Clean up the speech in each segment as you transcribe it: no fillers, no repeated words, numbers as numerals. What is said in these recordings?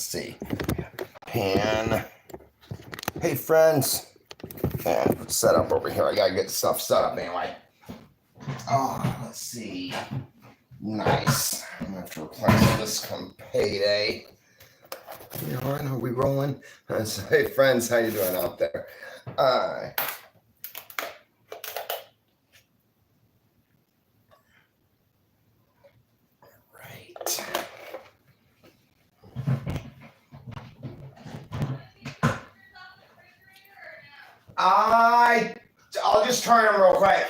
Let's see. Pan. Hey, friends. And set up over here. I gotta get stuff set up anyway. Oh, let's see. Nice. I'm gonna have to replace this come payday. You know, are we rolling? Hey, friends, how you doing out there? I'll just turn them real quick.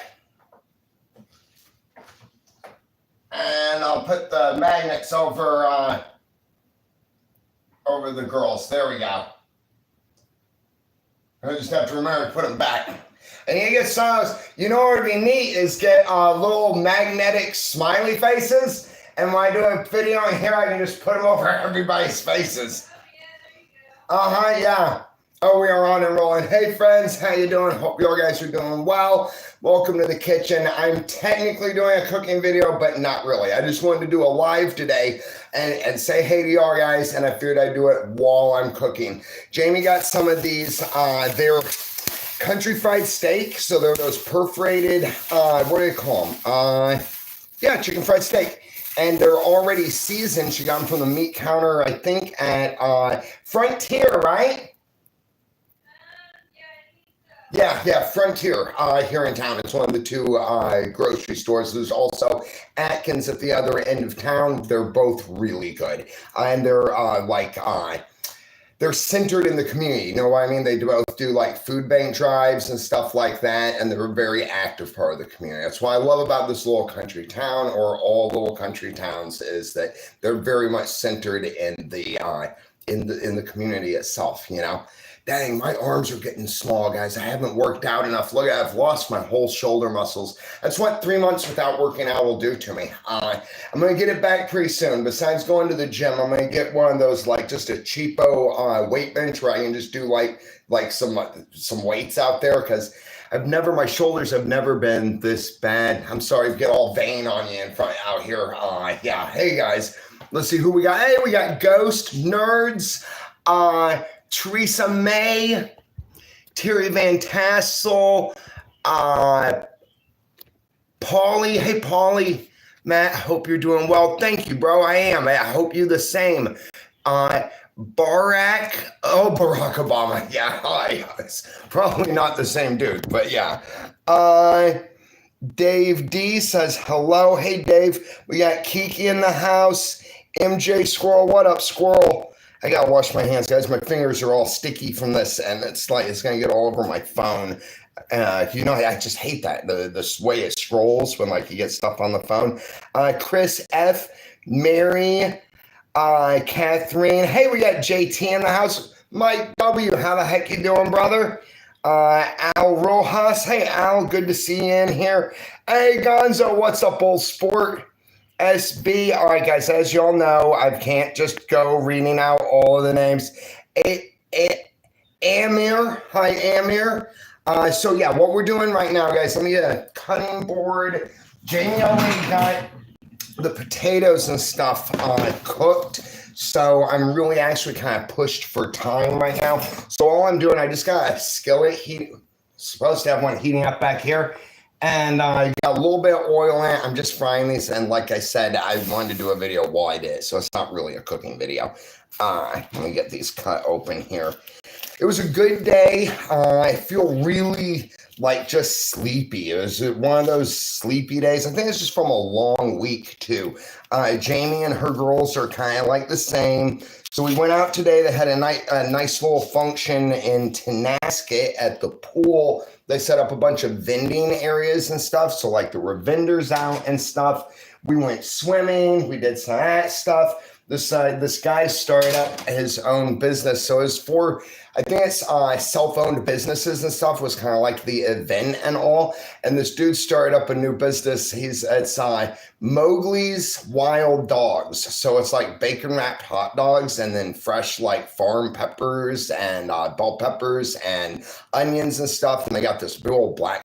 And I'll put the magnets over the girls. There we go. I just have to remember to put them back. And you get some, you know what would be neat is get little magnetic smiley faces. And when I do a video in here, I can just put them over everybody's faces. Yeah. Oh, we are on and rolling. Hey, friends, how you doing? Hope you guys are doing well. Welcome to the kitchen. I'm technically doing a cooking video, but not really. I just wanted to do a live today and say hey to y'all guys, and I figured I'd do it while I'm cooking. Jamie got some of these. They're country fried steak, so they're those perforated, what do they call them? Yeah, chicken fried steak. And they're already seasoned. She got them from the meat counter, I think, at Frontier, right? Yeah, Frontier here in town. It's one of the two grocery stores. There's also Atkins at the other end of town. They're both really good. And they're they're centered in the community. You know what I mean? They both do like food bank drives and stuff like that. And they're a very active part of the community. That's what I love about this little country town, or all little country towns, is that they're very much centered in the community itself, you know? Dang, my arms are getting small, guys. I haven't worked out enough. Look, I've lost my whole shoulder muscles. That's what 3 months without working out will do to me. I'm going to get it back pretty soon. Besides going to the gym, I'm going to get one of those, like just a cheapo weight bench where I can just do like some weights out there, because my shoulders have never been this bad. I'm sorry to get all vein on you in front out here. Yeah. Hey, guys, let's see who we got. Hey, we got Ghost Nerds, Teresa May, Terry Van Tassel, Paulie. Hey, Paulie. Matt, hope you're doing well. Thank you, bro. I am. I hope you the same. Barack Obama. Yeah, it's probably not the same dude, but yeah. Dave D says hello. Hey, Dave. We got Kiki in the house. MJ Squirrel. What up, Squirrel? I gotta wash my hands, guys. My fingers are all sticky from this, and it's gonna get all over my phone. You know, I just hate that the way it scrolls when you get stuff on the phone. Chris F, Mary, Catherine. Hey, we got JT in the house. Mike W, how the heck you doing, brother? Al Rojas. Hey, Al, good to see you in here. Hey, Gonzo, what's up, old sport? SB. All right, guys, as y'all know, I can't just go reading out all of the names. Amir. Hi, Amir. So, yeah, what we're doing right now, guys, let me get a cutting board. Jamie already got the potatoes and stuff cooked. So I'm really actually kind of pushed for time right now. So all I'm doing, I just got a skillet supposed to have one heating up back here. And I got a little bit of oil in it. I'm just frying these. And like I said, I wanted to do a video while I did. So it's not really a cooking video. Let me get these cut open here. It was a good day. I feel really just sleepy. It was one of those sleepy days. I think it's just from a long week too. Jamie and her girls are kind of like the same. So we went out today. They had a nice little function in Tenasket at the pool. They set up a bunch of vending areas and stuff. So there were vendors out and stuff. We went swimming. We did some of that stuff. This guy started up his own business. So it's for, I think it's self-owned businesses and stuff was kind of like the event and all. And this dude started up a new business. It's Mowgli's Wild Dogs. So it's like bacon wrapped hot dogs and then fresh farm peppers and bell peppers and onions and stuff. And they got this big old black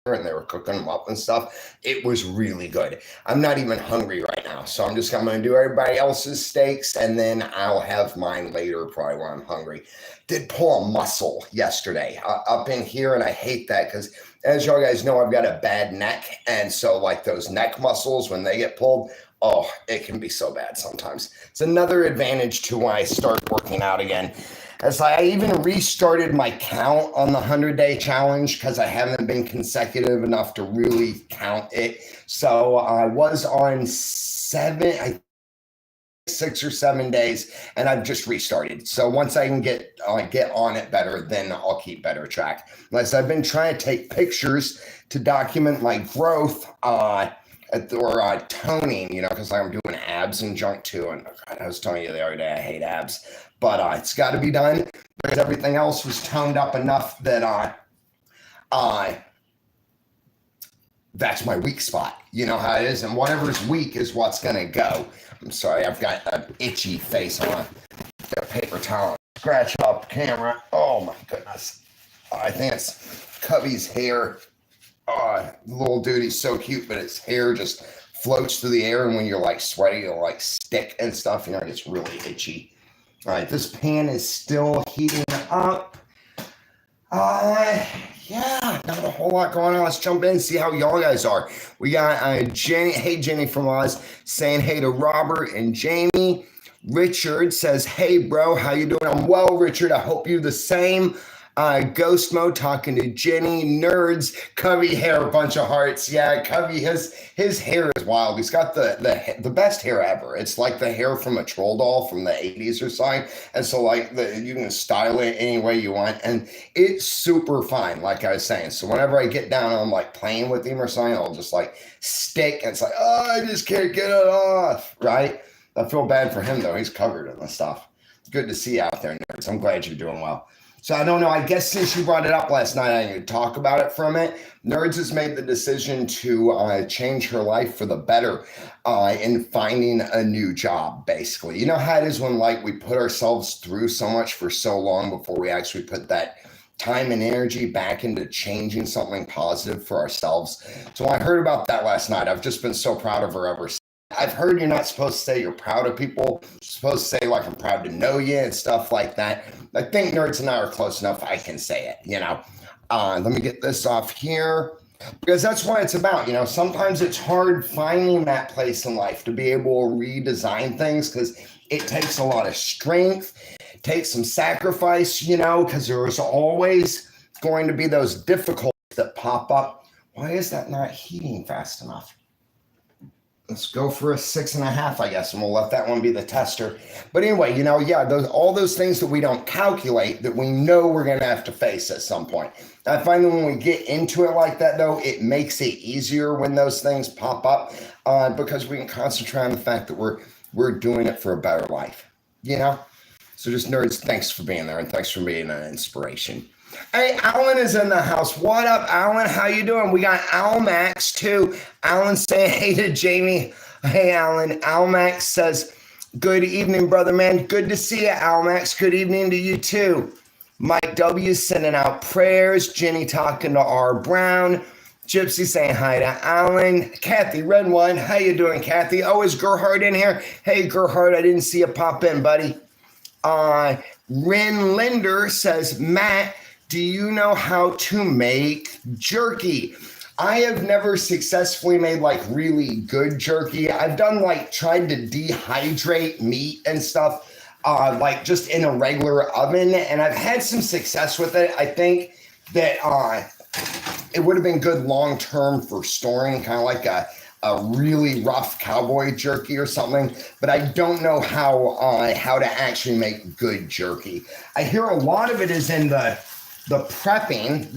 and they were cooking them up and stuff. It was really good. I'm not even hungry right now, so I'm going to do everybody else's steaks, and then I'll have mine later, probably when I'm hungry. Did pull a muscle yesterday up in here, and I hate that because, as y'all guys know, I've got a bad neck, and so like those neck muscles, when they get pulled, oh, it can be so bad sometimes. It's another advantage to when I start working out again. As I even restarted my count on the 100-day challenge because I haven't been consecutive enough to really count it. So I was on 6 or 7 days, and I've just restarted. So once I can get on it better, then I'll keep better track. Unless I've been trying to take pictures to document my growth or toning, because I'm doing abs and junk too. And I was telling you the other day, I hate abs. But it's got to be done because everything else was toned up enough that that's my weak spot. You know how it is, and whatever's weak is what's going to go. I'm sorry, I've got an itchy face on a paper towel. Scratch up camera. Oh my goodness. I think it's Cubby's hair. Little dude, he's so cute, but his hair just floats through the air, and when you're like sweaty, it'll like stick and stuff. It's really itchy. All right, this pan is still heating up. Yeah, not a whole lot going on. Let's jump in and see how y'all guys are. We got Jenny. Hey, Jenny from Oz saying hey to Robert and Jamie. Richard says, hey, bro, how you doing? I'm well, Richard. I hope you the same. Ghost Mode talking to Jenny. Nerds. Cubby hair, a bunch of hearts. Yeah, Cubby, his hair is wild. He's got the best hair ever. It's like the hair from a troll doll from the 80s or something. And so like you can style it any way you want. And it's super fine, like I was saying. So whenever I get down, I'm like playing with him or something, I'll just like stick. And it's like, oh, I just can't get it off. Right? I feel bad for him though. He's covered in the stuff. It's good to see you out there, nerds. I'm glad you're doing well. So I don't know, I guess since you brought it up last night, I can talk about it for a minute. Nerds has made the decision to change her life for the better in finding a new job, basically. You know how it is when like we put ourselves through so much for so long before we actually put that time and energy back into changing something positive for ourselves. So when I heard about that last night, I've just been so proud of her ever since. I've heard you're not supposed to say you're proud of people. You're supposed to say like I'm proud to know you and stuff like that. I think Nerds and I are close enough I can say it, Let me get this off here because that's what it's about. Sometimes it's hard finding that place in life to be able to redesign things because it takes a lot of strength, it takes some sacrifice, because there's always going to be those difficulties that pop up. Why is that not heating fast enough? Let's go for a 6.5, I guess, and we'll let that one be the tester. But anyway, all those things that we don't calculate that we know we're going to have to face at some point. I find that when we get into it like that, though, it makes it easier when those things pop up because we can concentrate on the fact that we're doing it for a better life, So just nerds, thanks for being there, and thanks for being an inspiration. Hey, Alan is in the house. What up, Alan? How you doing? We got Almax, too. Alan saying hey to Jamie. Hey, Alan. Almax says, good evening, brother, man. Good to see you, Almax. Good evening to you, too. Mike W. sending out prayers. Jenny talking to R. Brown. Gypsy saying hi to Alan. Kathy Redwine. How you doing, Kathy? Oh, is Gerhard in here? Hey, Gerhard, I didn't see you pop in, buddy. Rin Linder says, Matt, do you know how to make jerky? I have never successfully made like really good jerky. I've done tried to dehydrate meat and stuff, just in a regular oven, and I've had some success with it. I think that it would have been good long term for storing, kind of like a really rough cowboy jerky or something, but I don't know how to actually make good jerky. I hear a lot of it is in the prepping,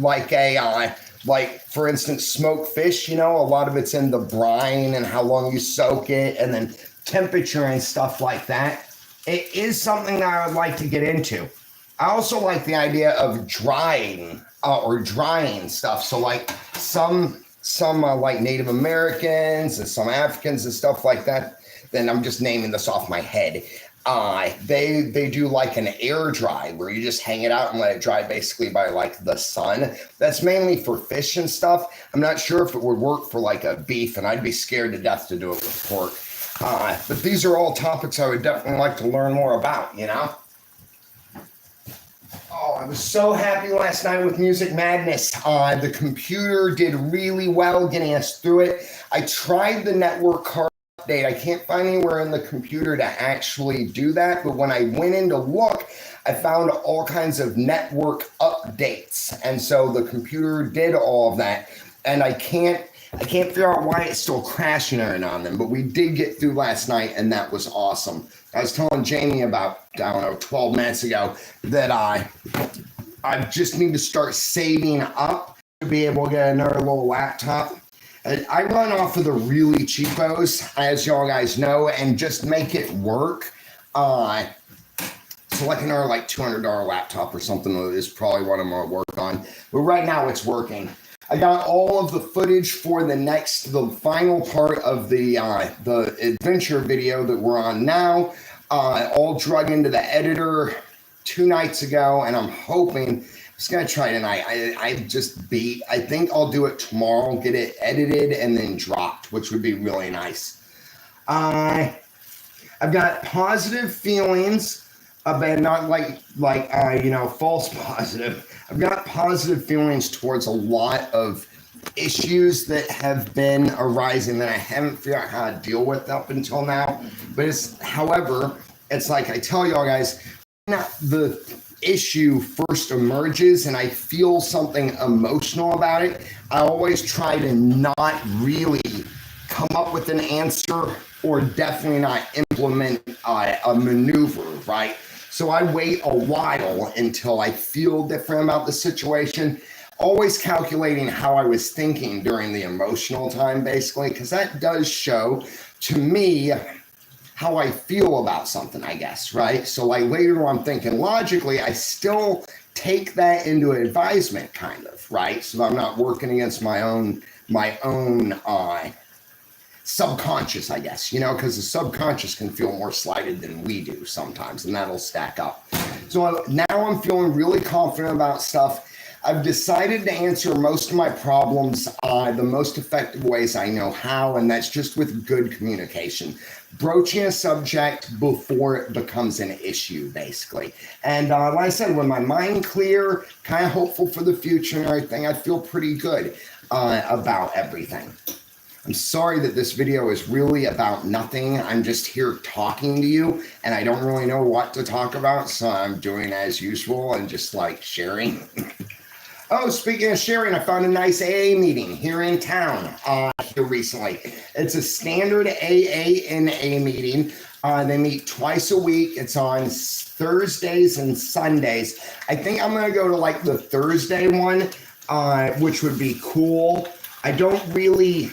like for instance, smoked fish, a lot of it's in the brine and how long you soak it and then temperature and stuff like that. It is something that I would like to get into. I also like the idea of drying stuff. So like some like Native Americans and some Africans and stuff like that, and I'm just naming this off my head. They do like an air dry where you just hang it out and let it dry basically by like the sun. That's mainly for fish and stuff. I'm not sure if it would work for like a beef, and I'd be scared to death to do it with pork. But these are all topics I would definitely like to learn more about, you know? Oh, I was so happy last night with Music Madness. The computer did really well getting us through it. I tried the network card update. I can't find anywhere in the computer to actually do that, but when I went in to look, I found all kinds of network updates, and so the computer did all of that, and I can't figure out why it's still crashing on them, but we did get through last night, and that was awesome. I was telling Jamie about, I don't know, 12 minutes ago that I just need to start saving up to be able to get another little laptop. I run off of the really cheapos, as y'all guys know, and just make it work. So like another like $200 laptop or something is probably what I'm gonna work on. But right now it's working. I got all of the footage for the final part of the adventure video that we're on now, all drug into the editor 2 nights ago, and I'm hoping, I was gonna try tonight. I think I'll do it tomorrow, get it edited and then dropped, which would be really nice. I've got positive feelings about, not false positive. I've got positive feelings towards a lot of issues that have been arising that I haven't figured out how to deal with up until now. But however, it's like I tell y'all guys, the issue first emerges and I feel something emotional about it, I always try to not really come up with an answer or definitely not implement a maneuver, right? So I wait a while until I feel different about the situation, always calculating how I was thinking during the emotional time, basically, because that does show to me how I feel about something, I guess, right? So like later when I'm thinking logically, I still take that into advisement, kind of, right? So I'm not working against my own subconscious, I guess, you know, because the subconscious can feel more slighted than we do sometimes, and that'll stack up. So now I'm feeling really confident about stuff. I've decided to answer most of my problems the most effective ways I know how, and that's just with good communication. Broaching a subject before it becomes an issue, basically. And like I said, with my mind clear, kind of hopeful for the future and everything, I feel pretty good about everything. I'm sorry that this video is really about nothing. I'm just here talking to you, and I don't really know what to talk about, so I'm doing as usual and just like sharing. Oh, speaking of sharing, I found a nice AA meeting here in town here recently. It's a standard AA and A meeting. They meet twice a week. It's on Thursdays and Sundays. I think I'm going to go to like the Thursday one, which would be cool. I don't really,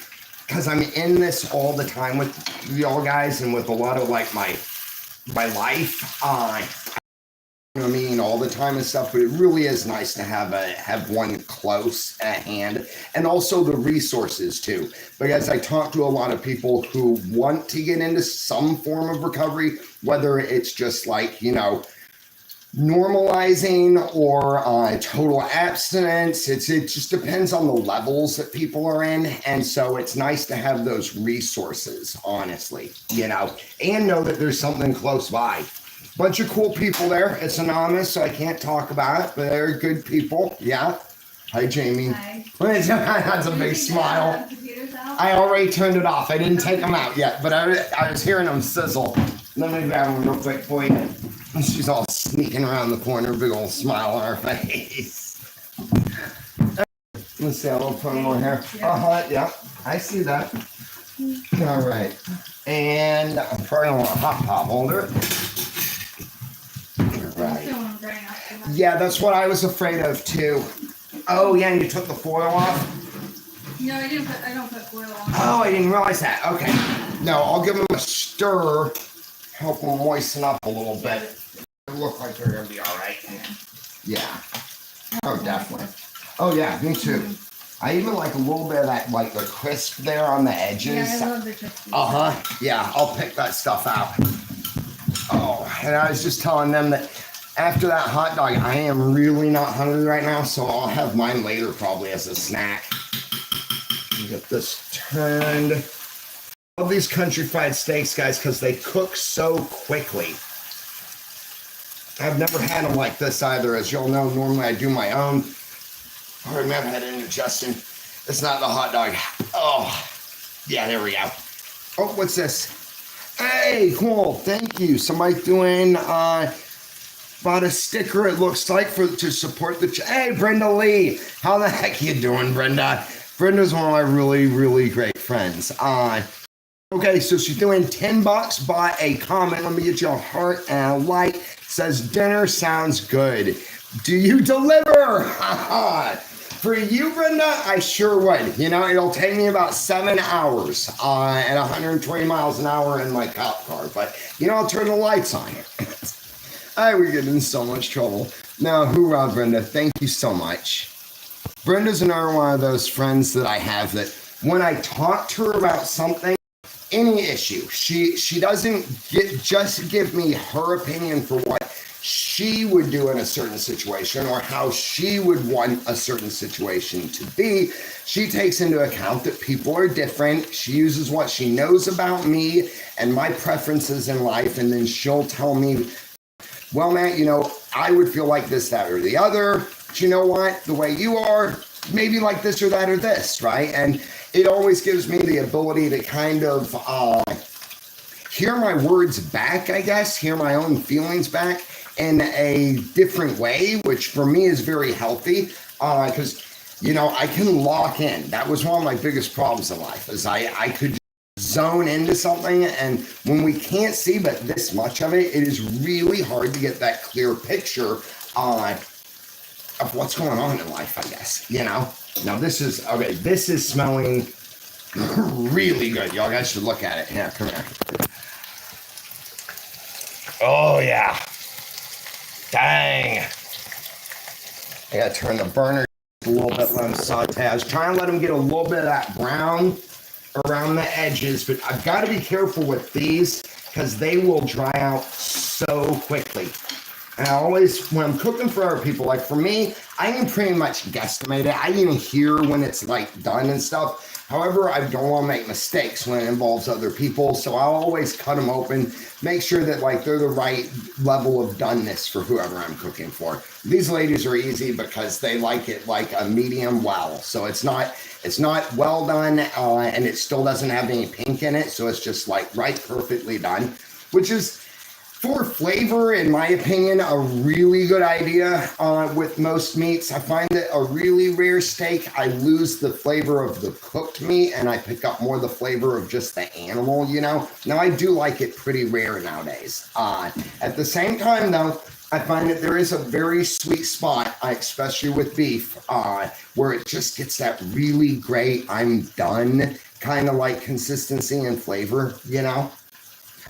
because I'm in this all the time with y'all guys and with a lot of like my life. I mean, all the time and stuff, but it really is nice to have one close at hand, and also the resources too, because I talk to a lot of people who want to get into some form of recovery, whether it's just like, you know, normalizing or total abstinence. It just depends on the levels that people are in, and so it's nice to have those resources, honestly, you know, and know that there's something close by. Bunch of cool people there. It's anonymous, so I can't talk about it, but they're good people. Yeah. Hi, Jamie. Hi. That's a big smile. I already turned it off. I didn't take them out yet, but I was hearing them sizzle. Let me grab them real quick for you. She's all sneaking around the corner, big old smile on her face. Let's see, a little put more here. Yeah, I see that. All right. And I'm probably going to want a hot pot holder. Right. Yeah, that's what I was afraid of too. Oh yeah, and you took the foil off? No, I don't put foil on. Oh, I didn't realize that. Okay. No, I'll give them a stir, help them moisten up a little bit. They look like they're gonna be all right. Yeah. Oh, definitely. Oh yeah, me too. I even like a little bit of that, like the crisp there on the edges. Yeah, I love the crispy. Yeah, I'll pick that stuff out. Oh, and I was just telling them that after that hot dog, I am really not hungry right now, so I'll have mine later probably as a snack. Get this turned. I love these country fried steaks, guys, because they cook so quickly. I've never had them like this either. As y'all know, normally I do my own. Oh, remember that into Justin. It's not the hot dog. Oh, yeah, there we go. Oh, what's this? Hey, cool. Thank you. Somebody doing bought a sticker. It looks like to support the. Hey, Brenda Lee. How the heck you doing, Brenda? Brenda's one of my really, really great friends. Okay, so she's doing $10. Bought a comment. Let me get you a heart and a like. Says dinner sounds good. Do you deliver? For you, Brenda, I sure would. You know, it'll take me about 7 hours at 120 miles an hour in my cop car. But, you know, I'll turn the lights on. We're getting in so much trouble. No, hoorah, Brenda. Thank you so much. Brenda's another one of those friends that I have that when I talk to her about something, any issue, she doesn't just give me her opinion for what she would do in a certain situation or how she would want a certain situation to be. She takes into account that people are different. She uses what she knows about me and my preferences in life, and then she'll tell me, well, Matt, you know, I would feel like this, that, or the other. But you know what? The way you are, maybe like this or that or this, right? And it always gives me the ability to kind of hear my words back, I guess, hear my own feelings back in a different way, which for me is very healthy because, you know, I can lock in. That was one of my biggest problems in life is I could zone into something, and when we can't see but this much of it, it is really hard to get that clear picture of what's going on in life, I guess, you know? Now this is smelling really good. Y'all guys should look at it. Yeah, come here. Oh, yeah. Dang. I gotta turn the burner a little bit, let them saute. I was trying to let them get a little bit of that brown around the edges, but I've got to be careful with these because they will dry out so quickly. And I always, when I'm cooking for other people, like for me, I can pretty much guesstimate it. I can even hear when it's like done and stuff. However, I don't want to make mistakes when it involves other people. So I'll always cut them open, make sure that like they're the right level of doneness for whoever I'm cooking for. These ladies are easy because they like it like a medium well. So it's not well done and it still doesn't have any pink in it. So it's just like right perfectly done, which is for flavor, in my opinion, a really good idea with most meats. I find that a really rare steak, I lose the flavor of the cooked meat and I pick up more the flavor of just the animal, you know? Now, I do like it pretty rare nowadays. At the same time, though, I find that there is a very sweet spot, especially with beef, where it just gets that really great, I'm done kind of like consistency and flavor, you know?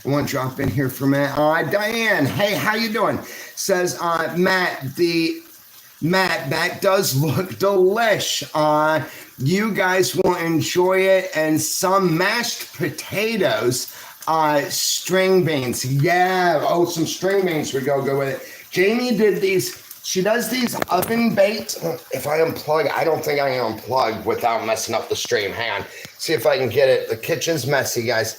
I want to drop in here for a minute. Diane, hey, how you doing? Says, Matt, that does look delish. You guys will enjoy it. And some mashed potatoes, string beans. Yeah, some string beans would go good with it. Jamie did these. She does these oven baked. If I unplug, I don't think I can unplug without messing up the stream. Hang on. See if I can get it. The kitchen's messy, guys.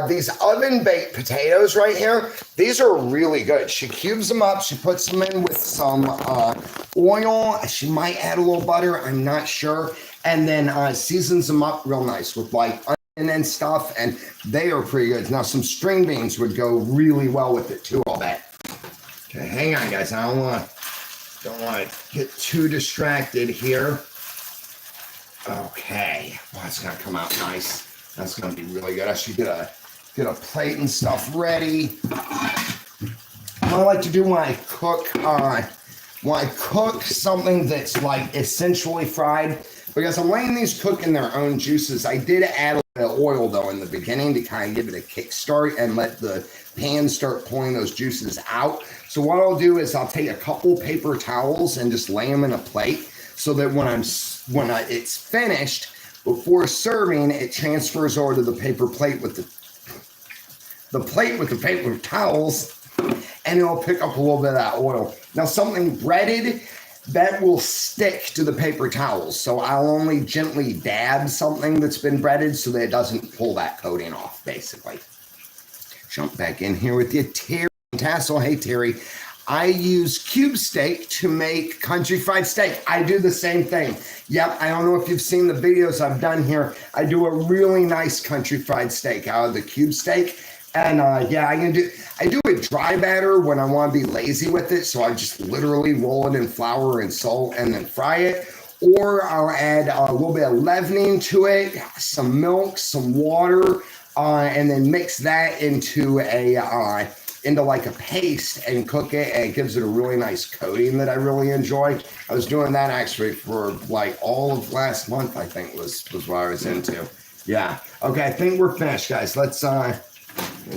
These oven baked potatoes right here, these are really good. She cubes them up. She puts them in with some oil. She might add a little butter. I'm not sure. And then seasons them up real nice with like onion and stuff. And they are pretty good. Now, some string beans would go really well with it too, I'll bet. Okay, hang on, guys. I don't want to get too distracted here. Okay, well, it's gonna come out nice. That's gonna be really good. I should get a plate and stuff ready. What I like to do when I cook something that's like essentially fried, because I'm letting these cook in their own juices. I did add a little bit of oil though in the beginning to kind of give it a kickstart and let the pan start pulling those juices out. So what I'll do is I'll take a couple paper towels and just lay them in a plate so that it's finished, before serving, it transfers over to the paper plate with the plate with the paper towels, and it'll pick up a little bit of that oil. Now, something breaded, that will stick to the paper towels. So I'll only gently dab something that's been breaded so that it doesn't pull that coating off, basically. Jump back in here with you, Terry Tassel. Hey, Terry. I use cube steak to make country fried steak. I do the same thing. Yep, I don't know if you've seen the videos I've done here. I do a really nice country fried steak out of the cube steak. And yeah, I do a dry batter when I want to be lazy with it. So I just literally roll it in flour and salt and then fry it. Or I'll add a little bit of leavening to it, some milk, some water, and then mix that into like a paste and cook it, and it gives it a really nice coating that I really enjoy. I was doing that actually for like all of last month, I think was what I was into. Yeah. Okay, I think we're finished, guys. Let's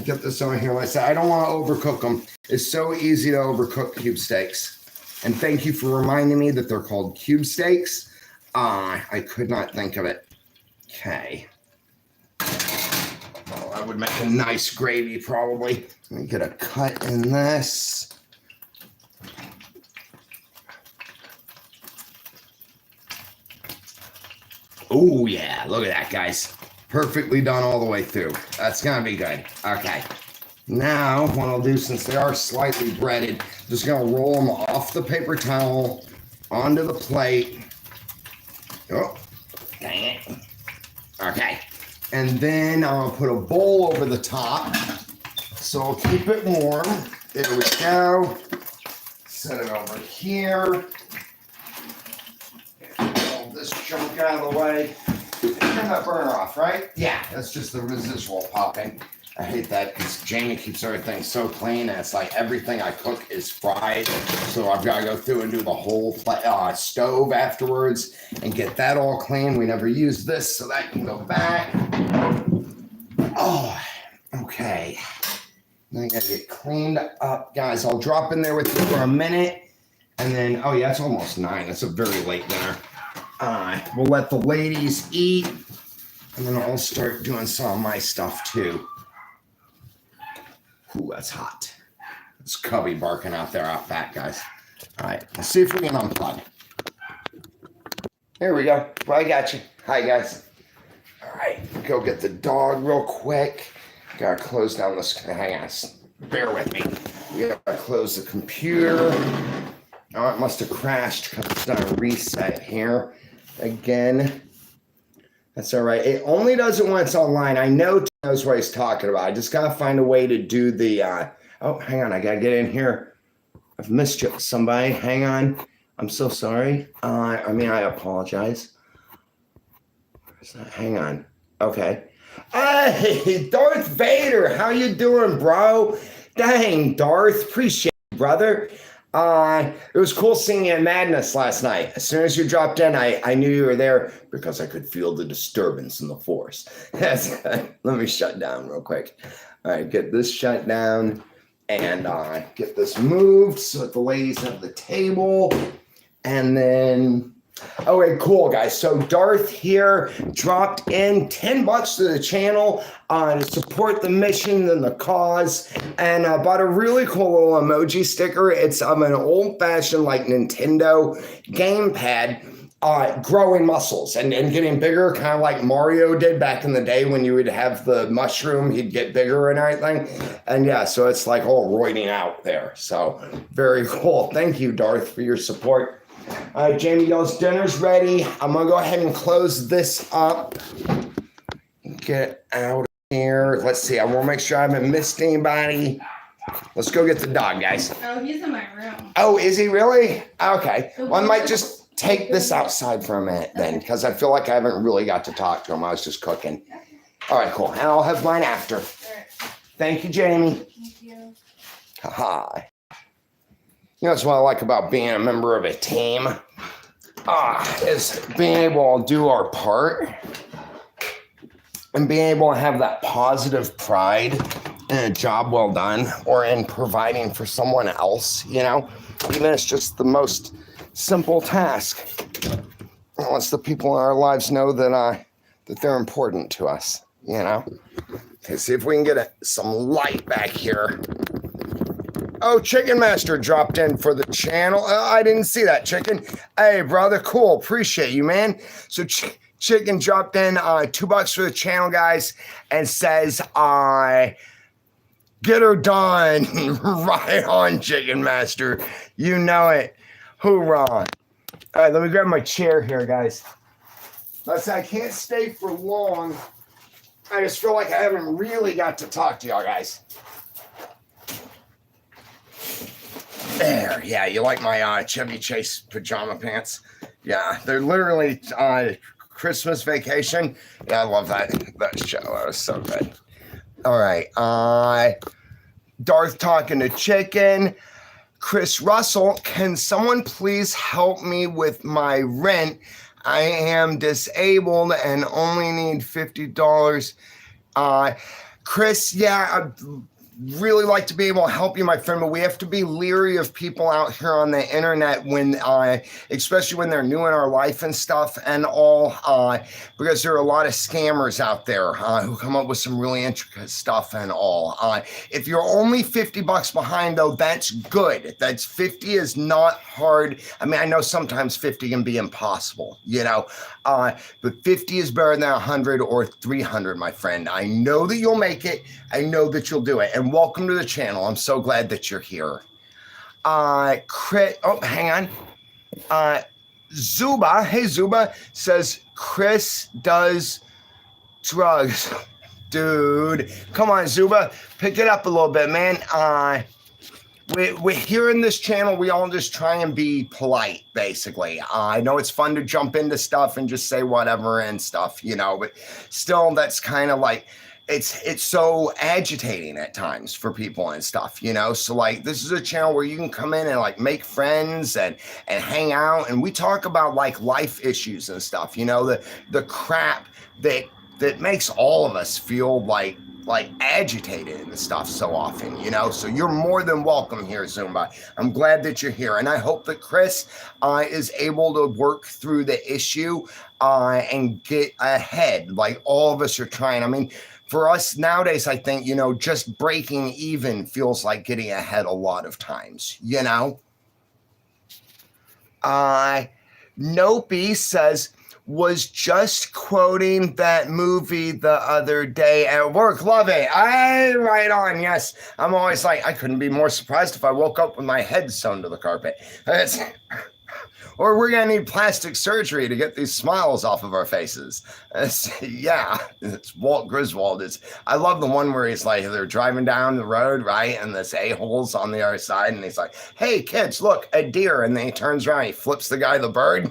get this on here. Like I said, I don't want to overcook them. It's so easy to overcook cube steaks. And thank you for reminding me that they're called cube steaks. I could not think of it. Okay. Well, that would make a nice gravy probably. Let me get a cut in this. Oh yeah, look at that, guys. Perfectly done all the way through. That's gonna be good. Okay. Now, what I'll do, since they are slightly breaded, just gonna roll them off the paper towel onto the plate. Oh, dang it. Okay. And then I'll put a bowl over the top. So I'll keep it warm. There we go. Set it over here. Get all this junk out of the way. Turn that burner off, right? Yeah, that's just the residual popping. I hate that because Jamie keeps everything so clean, and it's like everything I cook is fried. So I've got to go through and do the whole stove afterwards and get that all clean. We never use this, so that can go back. Oh, okay. Now I gotta get cleaned up, guys. I'll drop in there with you for a minute, and then, oh yeah, it's almost 9. It's a very late dinner. We'll let the ladies eat, and then I'll start doing some of my stuff too. Ooh, that's hot. It's Cubby barking out there out back, guys. All right, let's see if we can unplug. There we go. Well, I got you. Hi, guys. All right, go get the dog real quick. Gotta close down this. Hang on, bear with me. We gotta close the computer. Oh, it must have crashed because it's done a reset here again. That's all right. It only does it when it's online. I know Tim knows what he's talking about. I just gotta find a way to do the. Oh, hang on. I gotta get in here. I've missed you, somebody. Hang on. I'm so sorry. I apologize. Hang on. Okay. Hey, Darth Vader, how you doing, bro? Dang, Darth, appreciate it, brother. It was cool seeing you at Madness last night. As soon as you dropped in, I knew you were there because I could feel the disturbance in the force. Let me shut down real quick. All right, get this shut down and get this moved so that the ladies have the table. And then, okay, cool, guys. So Darth here dropped in $10 to the channel to support the mission and the cause, and bought a really cool little emoji sticker. It's of an old-fashioned, like, Nintendo gamepad, growing muscles and getting bigger, kind of like Mario did back in the day when you would have the mushroom, he'd get bigger and everything. And yeah, so it's like all roiding out there. So very cool. Thank you, Darth, for your support. All right, Jamie Yell's dinner's ready. I'm gonna go ahead and close this up. Get out of here. Let's see. I want to make sure I haven't missed anybody. Let's go get the dog, guys. Oh, he's in my room. Oh, is he really? Okay. Well, I might just take this outside for a minute then, because I feel like I haven't really got to talk to him. I was just cooking. All right, cool. And I'll have mine after. Thank you, Jamie. Thank you. Hi. You know, that's what I like about being a member of a team, is being able to do our part and being able to have that positive pride in a job well done or in providing for someone else, you know, even if it's just the most simple task. Once the people in our lives know that that they're important to us, you know. Okay, see if we can get some light back here. Oh, Chicken Master dropped in for the channel. I didn't see that, Chicken. Hey, brother, cool. Appreciate you, man. So Chicken dropped in $2 for the channel, guys, and says, get her done. Right on, Chicken Master. You know it. Hoorah. All right, let me grab my chair here, guys. I can't stay for long. I just feel like I haven't really got to talk to y'all, guys. There, yeah, you like my Chevy Chase pajama pants? Yeah, they're literally Christmas Vacation. Yeah, I love that show. That was so good. All right, Darth talking to Chicken. Chris Russell, can someone please help me with my rent? I am disabled and only need $50. Chris, yeah, I'd really like to be able to help you, my friend, but we have to be leery of people out here on the internet when, especially when they're new in our life and stuff and all, because there are a lot of scammers out there who come up with some really intricate stuff and all. If you're only $50 behind, though, that's good. That's 50 is not hard. I mean, I know sometimes 50 can be impossible, you know, but 50 is better than 100 or 300, my friend. I know that you'll make it. I know that you'll do it. And welcome to the channel. I'm so glad that you're here. Hang on. Zuba, hey Zuba, says Chris does drugs. Dude, come on, Zuba, pick it up a little bit, man. We're here in this channel, we all just try and be polite, basically. I know it's fun to jump into stuff and just say whatever and stuff, you know, but still, that's kind of like, it's so agitating at times for people and stuff, you know. So like, this is a channel where you can come in and like make friends and hang out, and we talk about like life issues and stuff, you know, the crap that makes all of us feel like agitated and stuff so often, you know. So you're more than welcome here, Zumba. I'm glad that you're here, and I hope that Chris is able to work through the issue and get ahead like all of us are trying. I mean, for us nowadays, I think, you know, just breaking even feels like getting ahead a lot of times, you know. Nopey says, was just quoting that movie the other day at work. Love it. Right on. Yes. I'm always like, I couldn't be more surprised if I woke up with my head sewn to the carpet. Or we're going to need plastic surgery to get these smiles off of our faces. Yeah, it's Walt Griswold. I love the one where he's like, they're driving down the road, right? And this a-hole's on the other side. And he's like, hey, kids, look, a deer. And then he turns around, he flips the guy the bird.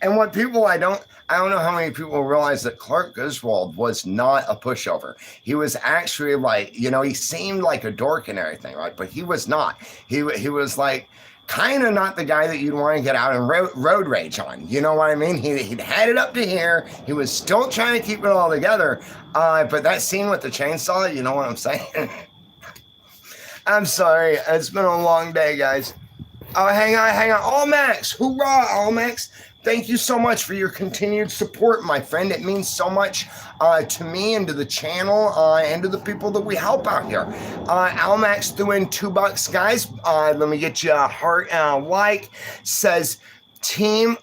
And what people, I don't know how many people realize that Clark Griswold was not a pushover. He was actually like, you know, he seemed like a dork and everything, right? But he was not. He was like, kind of not the guy that you'd want to get out and road rage on. You know what I mean? He'd had it up to here. He was still trying to keep it all together. But that scene with the chainsaw, you know what I'm saying? I'm sorry. It's been a long day, guys. Oh, hang on. Almax. Hoorah, Almax. Thank you so much for your continued support, my friend. It means so much to me and to the channel and to the people that we help out here. Almax threw in $2, guys. Let me get you a heart and a like. Says, team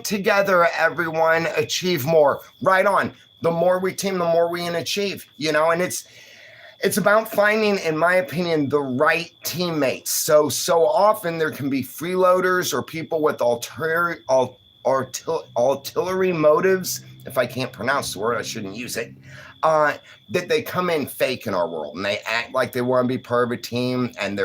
together, everyone, achieve more. Right on. The more we team, the more we can achieve, you know, and it's about finding, in my opinion, the right teammates. So often there can be freeloaders or people with artillery motives. If I can't pronounce the word, I shouldn't use it. That they come in fake in our world and they act like they want to be part of a team and they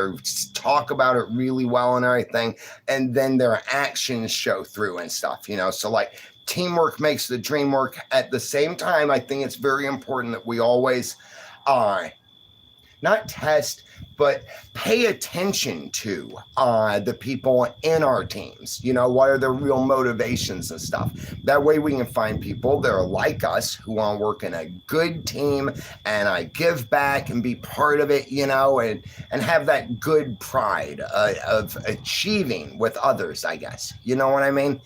talk about it really well and everything. And then their actions show through and stuff, you know. So like teamwork makes the dream work. At the same time, I think it's very important that we always not test, but pay attention to the people in our teams. You know, what are their real motivations and stuff? That way we can find people that are like us who want to work in a good team and I give back and be part of it, you know, and have that good pride of achieving with others, I guess. You know what I mean?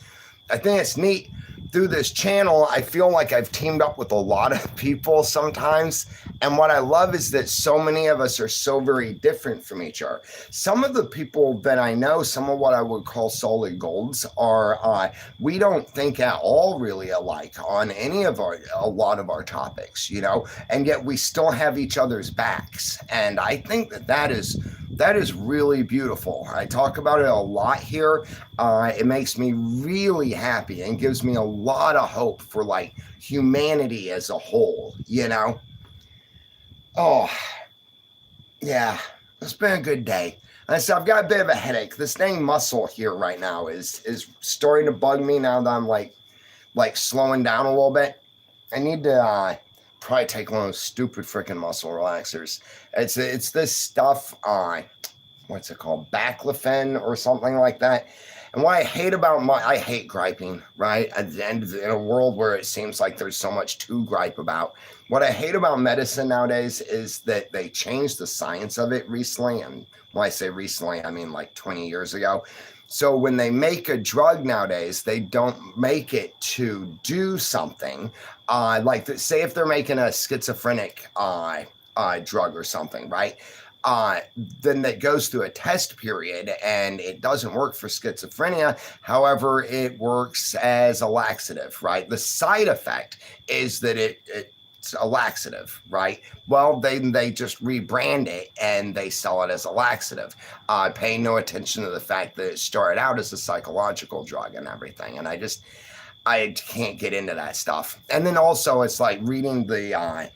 I think it's neat. Through this channel, I feel like I've teamed up with a lot of people sometimes. And what I love is that so many of us are so very different from each other. Some of the people that I know, some of what I would call solid golds are, we don't think at all really alike on a lot of our topics, you know, and yet we still have each other's backs. And I think that is really beautiful. I talk about it a lot here. It makes me really happy and gives me a lot of hope for like humanity as a whole, you know? Oh, yeah, it's been a good day. And so I've got a bit of a headache. This dang muscle here right now is starting to bug me now that I'm like slowing down a little bit. I need to probably take one of those stupid freaking muscle relaxers. It's this stuff, what's it called? Baclofen or something like that. And what I hate about I hate griping, right? And in a world where it seems like there's so much to gripe about. What I hate about medicine nowadays is that they changed the science of it recently. And when I say recently, I mean like 20 years ago. So when they make a drug nowadays, they don't make it to do something. Say if they're making a schizophrenic drug or something, right? Then that goes through a test period and it doesn't work for schizophrenia. However, it works as a laxative, right? The side effect is that it's a laxative, right? Well, they just rebrand it and they sell it as a laxative, paying no attention to the fact that it started out as a psychological drug and everything. And I can't get into that stuff. And then also it's like reading the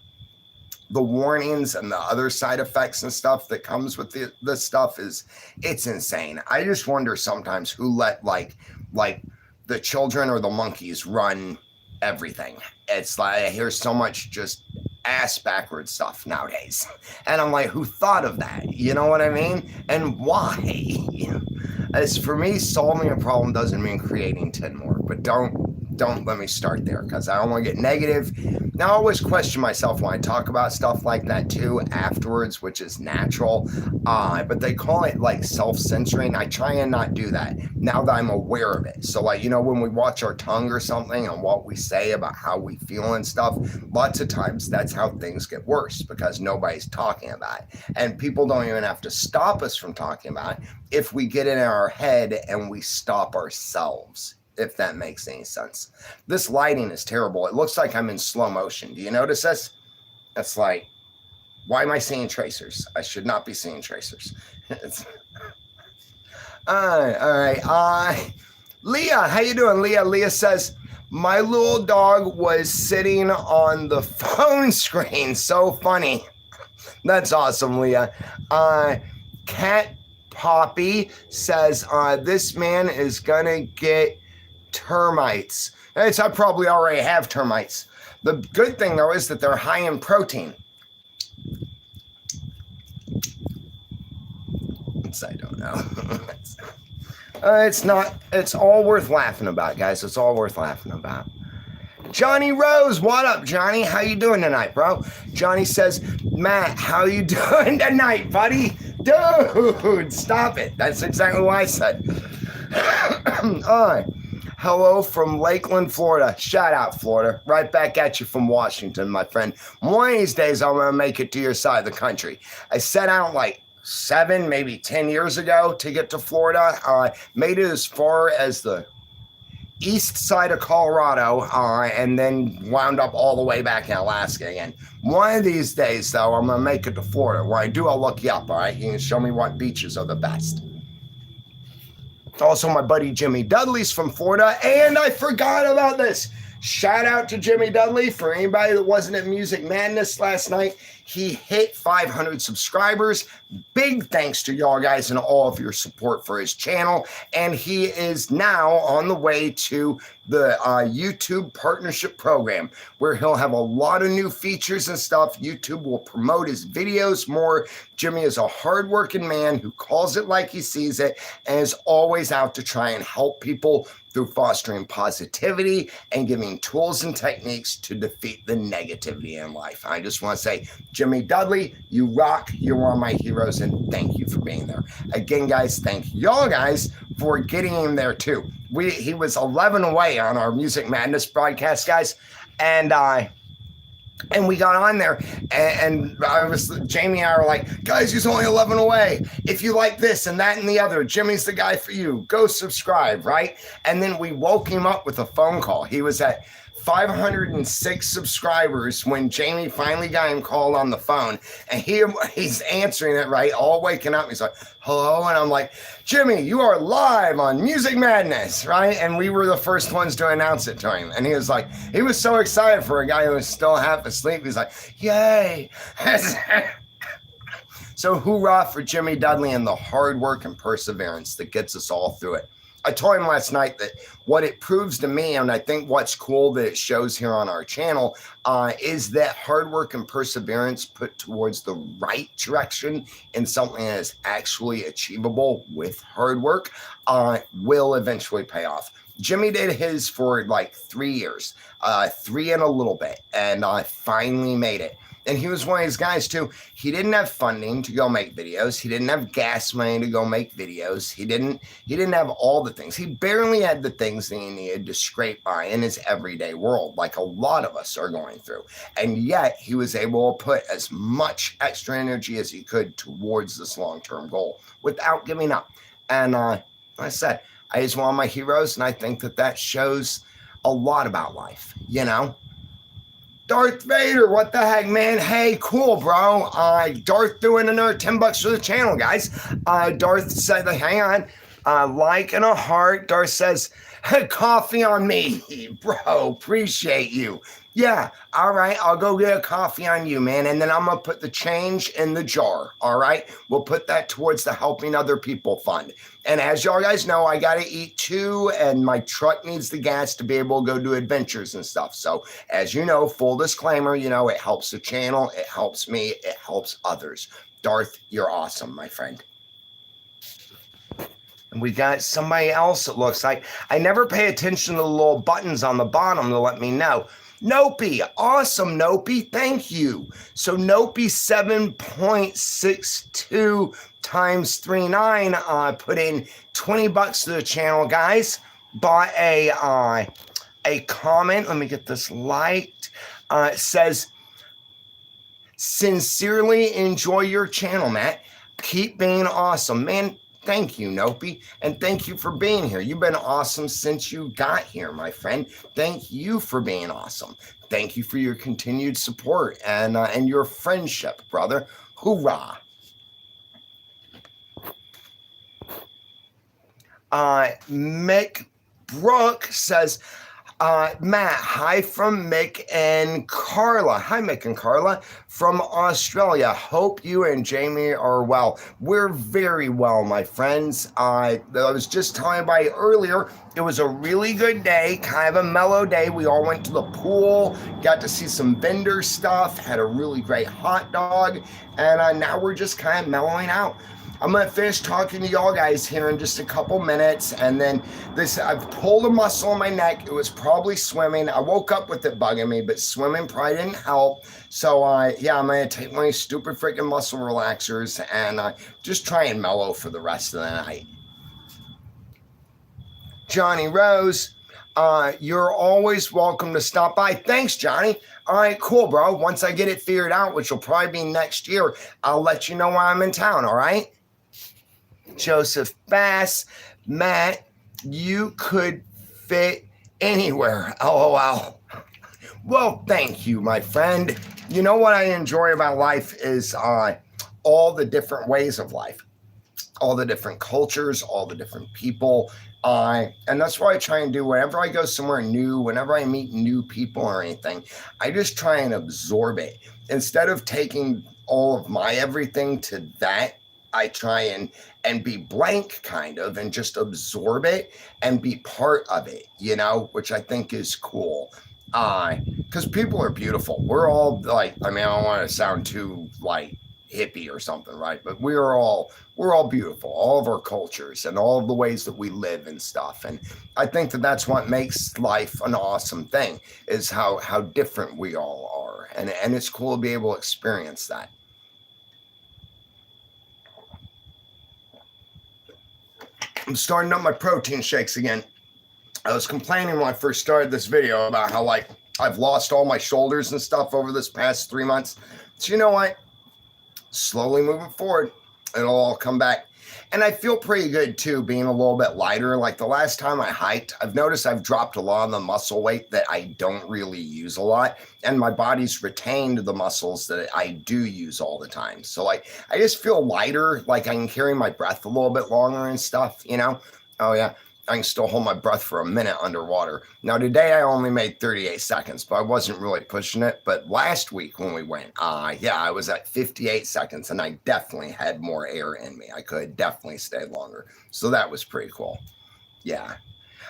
warnings and the other side effects and stuff that comes with this stuff it's insane. I just wonder sometimes who let like the children or the monkeys run everything. It's like I hear so much just ass backwards stuff nowadays. And I'm like, who thought of that? You know what I mean? And why? As for me, solving a problem doesn't mean creating 10 more, but don't let me start there because I don't want to get negative. Now, I always question myself when I talk about stuff like that too afterwards, which is natural. But they call it like self-censoring. I try and not do that now that I'm aware of it. So like, you know, when we watch our tongue or something and what we say about how we feel and stuff, lots of times that's how things get worse because nobody's talking about it. And people don't even have to stop us from talking about it if we get in our head and we stop ourselves. If that makes any sense. This lighting is terrible. It looks like I'm in slow motion. Do you notice this? It's like, why am I seeing tracers? I should not be seeing tracers. All right. Leah, how you doing, Leah? Leah says, my little dog was sitting on the phone screen. So funny. That's awesome, Leah. Cat Poppy says, this man is gonna get termites. I probably already have termites. The good thing though is that they're high in protein. I don't know. It's all worth laughing about, guys. It's all worth laughing about. Johnny Rose, what up, Johnny? How you doing tonight, bro? Johnny says, Matt, how you doing tonight, buddy? Dude, stop it. That's exactly what I said. All right. Hello from Lakeland, Florida. Shout out, Florida. Right back at you from Washington, my friend. One of these days, I'm going to make it to your side of the country. I set out like 7, maybe 10 years ago to get to Florida. Made it as far as the east side of Colorado, and then wound up all the way back in Alaska again. One of these days, though, I'm going to make it to Florida. When I do, I'll look you up, all right? You can show me what beaches are the best. Also, my buddy Jimmy Dudley's from Florida, and I forgot about this. Shout out to Jimmy Dudley. For anybody that wasn't at Music Madness last night, He hit 500 subscribers. Big thanks to y'all guys and all of your support for his channel. And he is now on the way to the YouTube partnership program, where he'll have a lot of new features and stuff. YouTube will promote his videos more. Jimmy is a hardworking man who calls it like he sees it and is always out to try and help people through fostering positivity and giving tools and techniques to defeat the negativity in life. I just want to say, Jimmy Dudley, you rock. You're one of my heroes, and thank you for being there. Again, guys, thank y'all guys for getting him there too. He was 11 away on our Music Madness broadcast, guys, and we got on there, and Jamie and I were like, guys, he's only 11 away. If you like this and that and the other, Jimmy's the guy for you. Go subscribe, right? And then we woke him up with a phone call. He was at 506 subscribers when Jamie finally got him called on the phone, and he's answering it, right, all waking up. He's like, hello, and I'm like, Jimmy, you are live on Music Madness, right? And we were the first ones to announce it to him, and he was like, he was so excited for a guy who was still half asleep. He's like, yay. So hoorah for Jimmy Dudley and the hard work and perseverance that gets us all through it. I told him last night that what it proves to me, and I think what's cool that it shows here on our channel, is that hard work and perseverance put towards the right direction in something that is actually achievable with hard work will eventually pay off. Jimmy did his for like 3 years, 3 and a little bit, and finally made it. And he was one of these guys too. He didn't have funding to go make videos. He didn't have gas money to go make videos. He didn't have all the things. He barely had the things that he needed to scrape by in his everyday world, like a lot of us are going through. And yet he was able to put as much extra energy as he could towards this long-term goal without giving up. And like I said, he's one of my heroes, and I think that shows a lot about life, you know? Darth Vader, what the heck, man? Hey, cool, bro. Darth doing another $10 for the channel, guys. Darth said, hang on, like and a heart. Darth says, coffee on me, bro. Appreciate you. Yeah, all right, I'll go get a coffee on you, man, and then I'm going to put the change in the jar, all right? We'll put that towards the Helping Other People Fund. And as y'all guys know, I got to eat too, and my truck needs the gas to be able to go do adventures and stuff. So, as you know, full disclaimer, you know, it helps the channel, it helps me, it helps others. Darth, you're awesome, my friend. And we got somebody else, it looks like. I never pay attention to the little buttons on the bottom to let me know. Nopey, awesome, Nopey, thank you. So Nopey 7.62 times 39 put in $20 to the channel, guys. Bought a comment. Let me get this liked. It says, sincerely enjoy your channel, Matt. Keep being awesome, man. Thank you, Nopey, and thank you for being here. You've been awesome since you got here, my friend. Thank you for being awesome. Thank you for your continued support and your friendship, brother. Hoorah. Mick Brook says, Matt, hi from Mick and Carla. Hi, Mick and Carla from Australia. Hope you and Jamie are well. We're very well, my friends. I was just telling everybody earlier, it was a really good day, kind of a mellow day. We all went to the pool, got to see some vendor stuff, had a really great hot dog, and now we're just kind of mellowing out. I'm going to finish talking to y'all guys here in just a couple minutes, and then I've pulled a muscle in my neck. It was probably swimming. I woke up with it bugging me, but swimming probably didn't help. So, yeah, I'm going to take my stupid freaking muscle relaxers and just try and mellow for the rest of the night. Johnny Rose, you're always welcome to stop by. Thanks, Johnny. All right, cool, bro. Once I get it figured out, which will probably be next year, I'll let you know when I'm in town, all right? Joseph Bass, Matt, you could fit anywhere. LOL. Well, thank you, my friend. You know what I enjoy about life is all the different ways of life. all the different cultures, all the different people. And that's why I try and do whenever I go somewhere new, whenever I meet new people or anything, I just try and absorb it. Instead of taking all of my everything to that, I try and be blank kind of and just absorb it and be part of it, you know, which I think is cool. Because people are beautiful. We're all like, I mean, I don't want to sound too like hippie or something, right? But we're all beautiful, all of our cultures and all of the ways that we live and stuff. And I think that that's what makes life an awesome thing, is how different we all are. And it's cool to be able to experience that. I'm starting up my protein shakes again. I was complaining when I first started this video about how like I've lost all my shoulders and stuff over this past 3 months. So you know what? Slowly moving forward, it'll all come back. And I feel pretty good too, being a little bit lighter. Like the last time I hiked, I've noticed I've dropped a lot of the muscle weight that I don't really use a lot. And my body's retained the muscles that I do use all the time. So like, I just feel lighter, like I can carry my breath a little bit longer and stuff, you know? Oh yeah, I can still hold my breath for a minute underwater. Now today I only made 38 seconds, but I wasn't really pushing it. But last week when we went, yeah, I was at 58 seconds and I definitely had more air in me. I could definitely stay longer. So that was pretty cool. Yeah.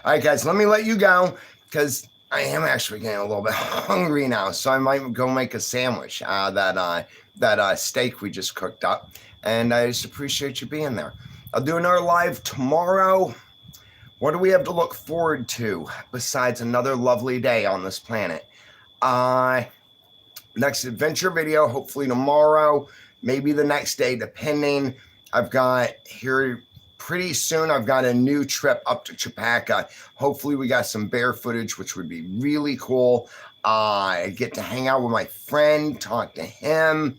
All right, guys, let me let you go because I am actually getting a little bit hungry now. So I might go make a sandwich that steak we just cooked up. And I just appreciate you being there. I'll do another live tomorrow. What do we have to look forward to besides another lovely day on this planet? Next adventure video, hopefully tomorrow, maybe the next day, depending. I've got here pretty soon, I've got a new trip up to Chapaka. Hopefully we got some bear footage, which would be really cool. I get to hang out with my friend, talk to him.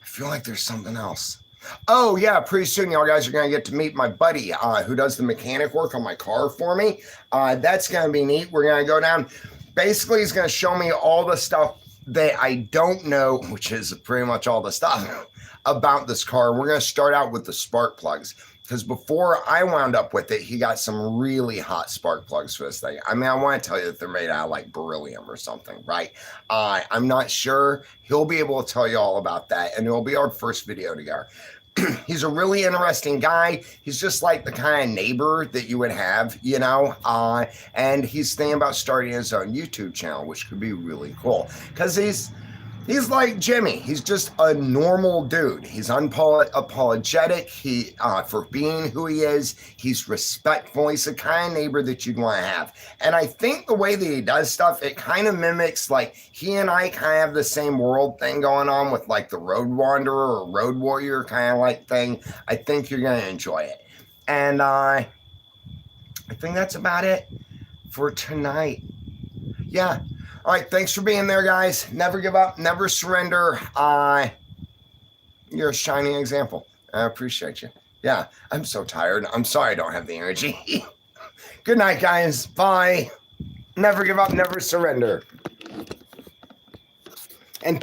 I feel like there's something else. Oh, yeah, pretty soon y'all guys are going to get to meet my buddy who does the mechanic work on my car for me. That's going to be neat. We're going to go down. Basically, he's going to show me all the stuff that I don't know, which is pretty much all the stuff about this car. We're going to start out with the spark plugs. Because before I wound up with it, he got some really hot spark plugs for this thing. I mean, I want to tell you that they're made out of like beryllium or something, right? I'm not sure. He'll be able to tell you all about that, and it'll be our first video together. He's a really interesting guy. He's just like the kind of neighbor that you would have, you know, and he's thinking about starting his own YouTube channel, which could be really cool because he's like Jimmy. He's just a normal dude. He's unapologetic. He for being who he is. He's respectful. He's the kind of neighbor that you'd want to have. And I think the way that he does stuff, it kind of mimics like he and I kind of have the same world thing going on with like the Road Wanderer or Road Warrior kind of like thing. I think you're going to enjoy it. And I think that's about it for tonight. Yeah. All right, thanks for being there, guys. Never give up, never surrender. You're a shining example. I appreciate you. Yeah, I'm so tired. I'm sorry I don't have the energy. Good night, guys. Bye. Never give up, never surrender. And